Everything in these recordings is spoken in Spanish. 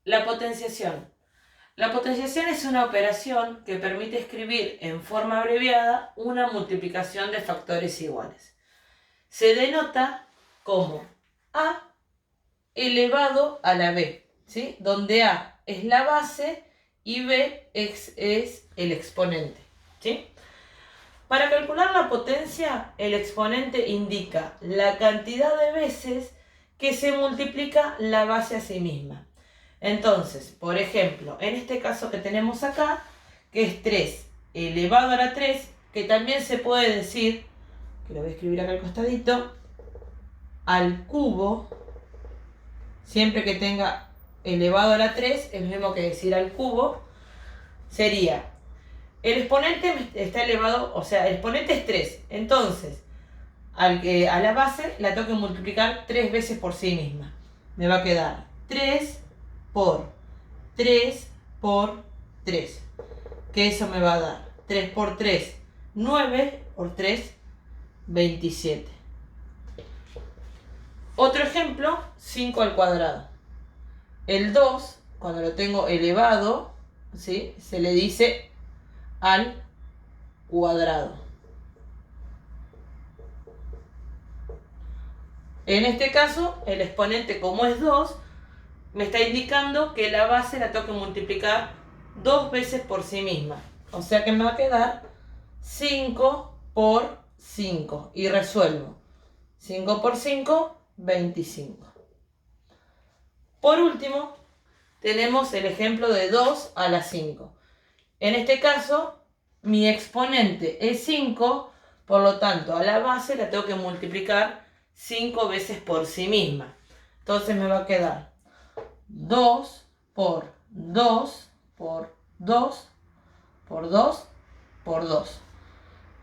La potenciación. La potenciación es una operación que permite escribir en forma abreviada una multiplicación de factores iguales. Se denota como a elevado a la b, ¿sí? Donde a es la base y b es el exponente, ¿sí? Para calcular la potencia, el exponente indica la cantidad de veces que se multiplica la base a sí misma. Entonces, por ejemplo, en este caso que tenemos acá, que es 3 elevado a la 3, que también se puede decir, que lo voy a escribir acá al costadito, al cubo, siempre que tenga elevado a la 3, es lo mismo que decir al cubo, sería, el exponente está elevado, o sea, el exponente es 3, entonces, a la base la tengo que multiplicar 3 veces por sí misma. Me va a quedar 3 por 3 por 3. Que eso me va a dar 3 por 3, 9 por 3, 27. Otro ejemplo, 5 al cuadrado. El 2, cuando lo tengo elevado, ¿sí? Se le dice al cuadrado. En este caso, el exponente, como es 2, me está indicando que la base la tengo que multiplicar 2 veces por sí misma. O sea que me va a quedar 5 por 5. Y resuelvo. 5 por 5, 25. Por último, tenemos el ejemplo de 2 a la 5. En este caso, mi exponente es 5, por lo tanto, a la base la tengo que multiplicar 5 veces por sí misma. Entonces me va a quedar 2 por 2 por 2 por 2 por 2.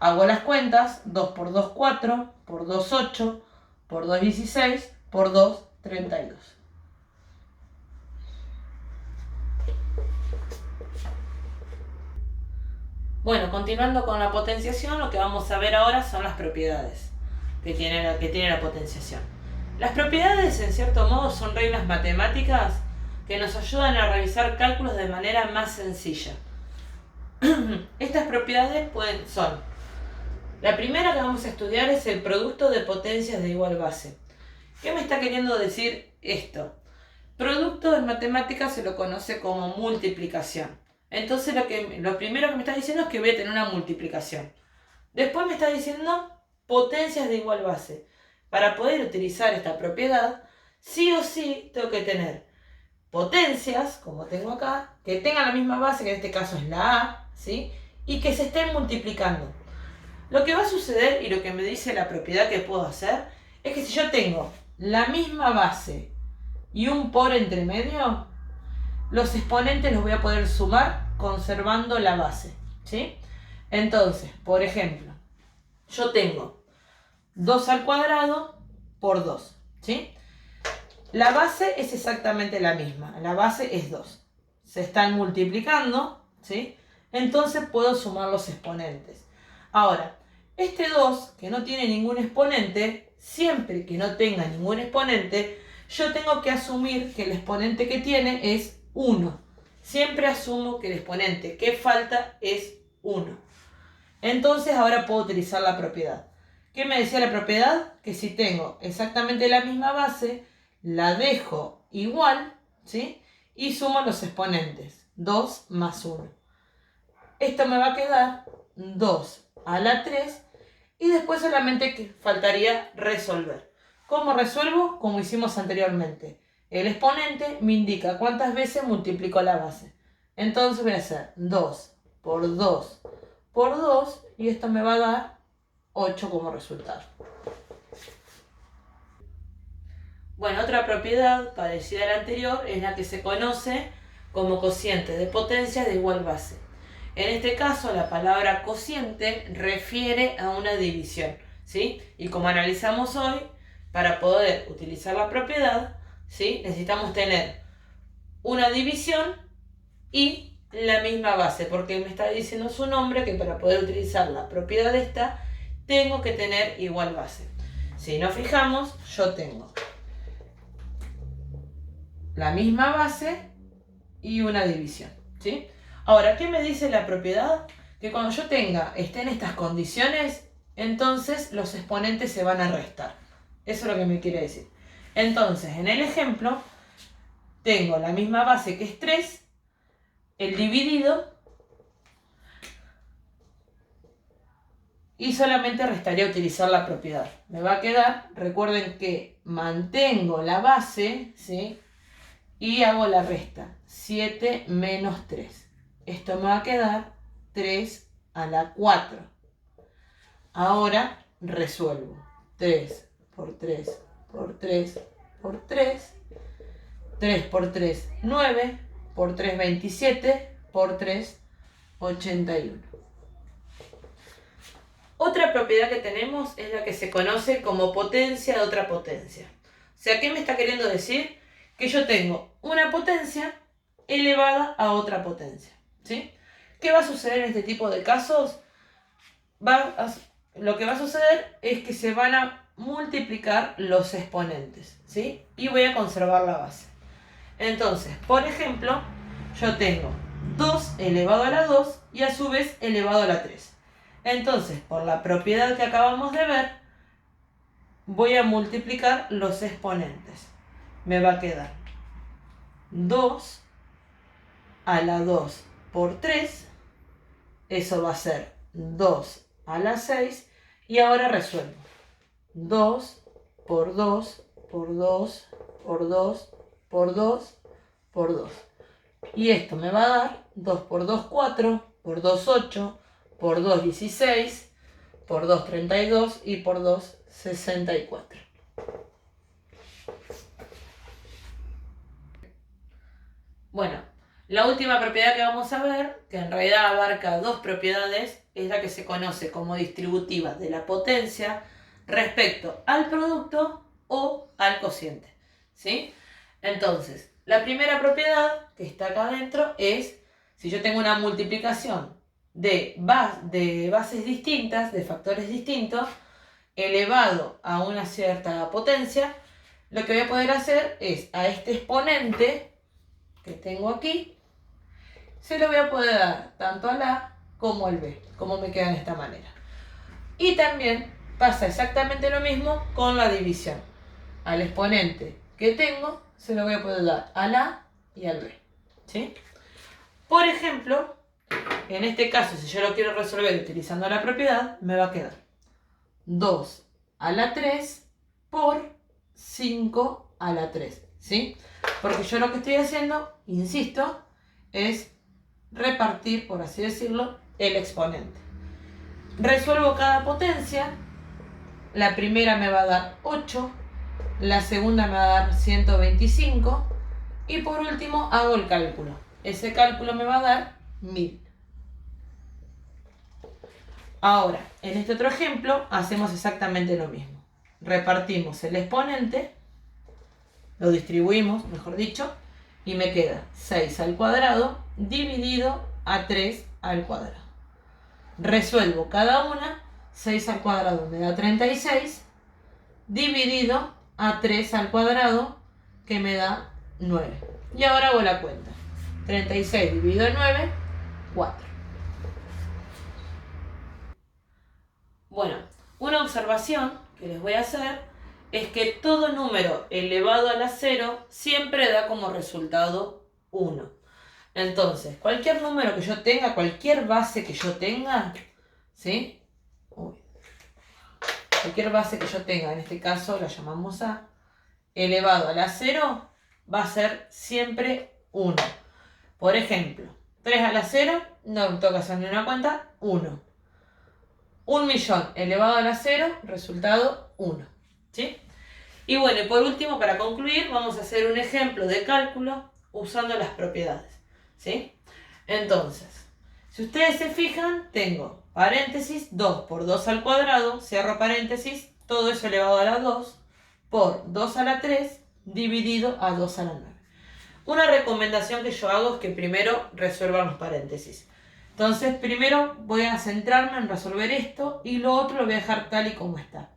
Hago las cuentas, 2 por 2, 4, por 2, 8, por 2, 16, por 2, 32. Bueno, continuando con la potenciación, lo que vamos a ver ahora son las propiedades que tiene la potenciación. Las propiedades, en cierto modo, son reglas matemáticas que nos ayudan a realizar cálculos de manera más sencilla. Estas propiedades son: la primera que vamos a estudiar es el producto de potencias de igual base. ¿Qué me está queriendo decir esto? Producto en matemáticas se lo conoce como multiplicación. Entonces lo primero que me está diciendo es que voy a tener una multiplicación. Después me está diciendo potencias de igual base. Para poder utilizar esta propiedad, sí o sí tengo que tener potencias, como tengo acá, que tengan la misma base, que en este caso es la A, ¿sí? Y que se estén multiplicando. Lo que va a suceder y lo que me dice la propiedad que puedo hacer es que si yo tengo la misma base y un por entre medio, los exponentes los voy a poder sumar conservando la base, ¿sí? Entonces, por ejemplo, yo tengo 2 al cuadrado por 2, ¿sí? La base es exactamente la misma, la base es 2. Se están multiplicando, ¿sí? Entonces puedo sumar los exponentes. Ahora, este 2, que no tiene ningún exponente, siempre que no tenga ningún exponente, yo tengo que asumir que el exponente que tiene es 1. Siempre asumo que el exponente que falta es 1. Entonces ahora puedo utilizar la propiedad. ¿Qué me decía la propiedad? Que si tengo exactamente la misma base, la dejo igual, ¿sí? Y sumo los exponentes. 2 más 1. Esto me va a quedar 2 a la 3 y después solamente faltaría resolver. ¿Cómo resuelvo? Como hicimos anteriormente. El exponente me indica cuántas veces multiplico la base. Entonces voy a hacer 2 por 2 por 2 y esto me va a dar 8 como resultado. Bueno, otra propiedad parecida a la anterior es la que se conoce como cociente de potencias de igual base. En este caso, la palabra cociente refiere a una división, ¿sí? Y como analizamos hoy, para poder utilizar la propiedad, ¿sí? Necesitamos tener una división y la misma base, porque me está diciendo su nombre que para poder utilizar la propiedad esta, tengo que tener igual base. Si nos fijamos, yo tengo la misma base y una división, ¿sí? Ahora, ¿qué me dice la propiedad? Que cuando yo esté en estas condiciones, entonces los exponentes se van a restar. Eso es lo que me quiere decir. Entonces, en el ejemplo, tengo la misma base que es 3, el dividido, y solamente restaría utilizar la propiedad. Me va a quedar, recuerden que mantengo la base, ¿sí? Y hago la resta. 7 menos 3. Esto me va a quedar 3 a la 4. Ahora resuelvo. 3 por 3 por 3 por 3. 3 por 3, 9. Por 3, 27. Por 3, 81. Otra propiedad que tenemos es la que se conoce como potencia de otra potencia. O sea, ¿qué me está queriendo decir? Que yo tengo una potencia elevada a otra potencia, ¿sí? ¿Qué va a suceder en este tipo de casos? Lo que va a suceder es que se van a multiplicar los exponentes, ¿sí? Y voy a conservar la base. Entonces, por ejemplo, yo tengo 2 elevado a la 2 y a su vez elevado a la 3. Entonces, por la propiedad que acabamos de ver, voy a multiplicar los exponentes. Me va a quedar 2 a la 2 por 3. Eso va a ser 2 a la 6. Y ahora resuelvo. 2 por 2 por 2 por 2 por 2 por 2. Y esto me va a dar 2 por 2, 4, por 2, 8, por 2, 16, por 2, 32 y por 2, 64. Bueno, la última propiedad que vamos a ver, que en realidad abarca dos propiedades, es la que se conoce como distributiva de la potencia respecto al producto o al cociente, ¿sí? Entonces, la primera propiedad que está acá adentro es, si yo tengo una multiplicación de bases distintas, de factores distintos, elevado a una cierta potencia, lo que voy a poder hacer es a este exponente que tengo aquí, se lo voy a poder dar tanto al A como al B, como me queda de esta manera. Y también pasa exactamente lo mismo con la división. Al exponente que tengo, se lo voy a poder dar al A y al B, ¿sí? Por ejemplo, en este caso, si yo lo quiero resolver utilizando la propiedad, me va a quedar 2 a la 3 por 5 a la 3, ¿sí? Porque yo lo que estoy haciendo, insisto, es repartir, por así decirlo, el exponente. Resuelvo cada potencia. La primera me va a dar 8, la segunda me va a dar 125 y por último hago el cálculo. Ese cálculo me va a dar 1000. Ahora, en este otro ejemplo, hacemos exactamente lo mismo. Repartimos el exponente, lo distribuimos, mejor dicho, y me queda 6 al cuadrado dividido a 3 al cuadrado. Resuelvo cada una, 6 al cuadrado me da 36, dividido a 3 al cuadrado, que me da 9. Y ahora hago la cuenta. 36 dividido en 9, 4. Bueno, una observación que les voy a hacer es que todo número elevado a la 0 siempre da como resultado 1. Entonces, cualquier número que yo tenga, cualquier base que yo tenga, ¿sí? Cualquier base que yo tenga, en este caso la llamamos A, elevado a la 0, va a ser siempre 1. Por ejemplo, 3 a la 0, no me toca hacer ni una cuenta, 1. 1.000.000 elevado a la 0, resultado 1, ¿sí? Y bueno, y por último, para concluir, vamos a hacer un ejemplo de cálculo usando las propiedades, ¿sí? Entonces, si ustedes se fijan, tengo paréntesis 2 por 2 al cuadrado, cierro paréntesis, todo eso elevado a la 2, por 2 a la 3, dividido a 2 a la 9. Una recomendación que yo hago es que primero resuelvan los paréntesis. Entonces, primero voy a centrarme en resolver esto y lo otro lo voy a dejar tal y como está.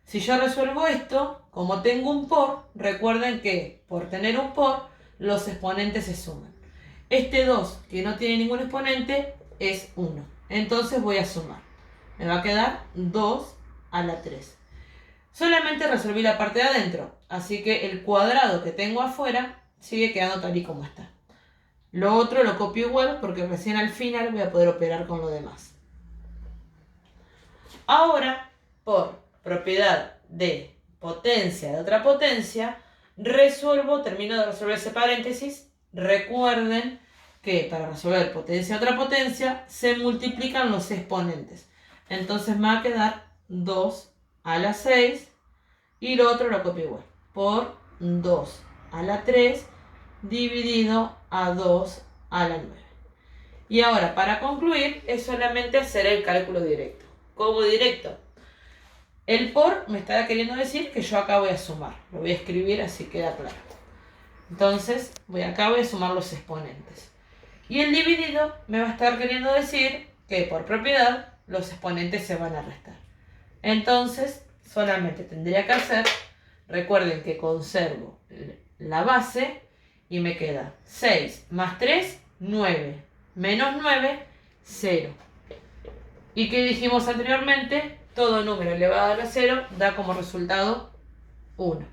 Si yo resuelvo esto, como tengo un por, recuerden que por tener un por, los exponentes se suman. Este 2, que no tiene ningún exponente, es 1. Entonces voy a sumar. Me va a quedar 2 a la 3. Solamente resolví la parte de adentro, así que el cuadrado que tengo afuera sigue quedando tal y como está. Lo otro lo copio igual porque recién al final voy a poder operar con lo demás. Ahora, por propiedad de potencia de otra potencia, termino de resolver ese paréntesis. Recuerden que para resolver potencia de otra potencia se multiplican los exponentes. Entonces me va a quedar 2 a la 6 y lo otro lo copio igual. Por 2 a la 3 dividido a 2 a la 9. Y ahora, para concluir, es solamente hacer el cálculo directo. ¿Cómo directo? El por me está queriendo decir que yo acá voy a sumar. Lo voy a escribir así queda claro. Entonces, voy a sumar los exponentes. Y el dividido me va a estar queriendo decir que por propiedad los exponentes se van a restar. Entonces, solamente tendría que hacer, recuerden que conservo la base y me queda 6 más 3, 9. Menos 9, 0. ¿Y qué dijimos anteriormente? Todo número elevado a la 0 da como resultado 1.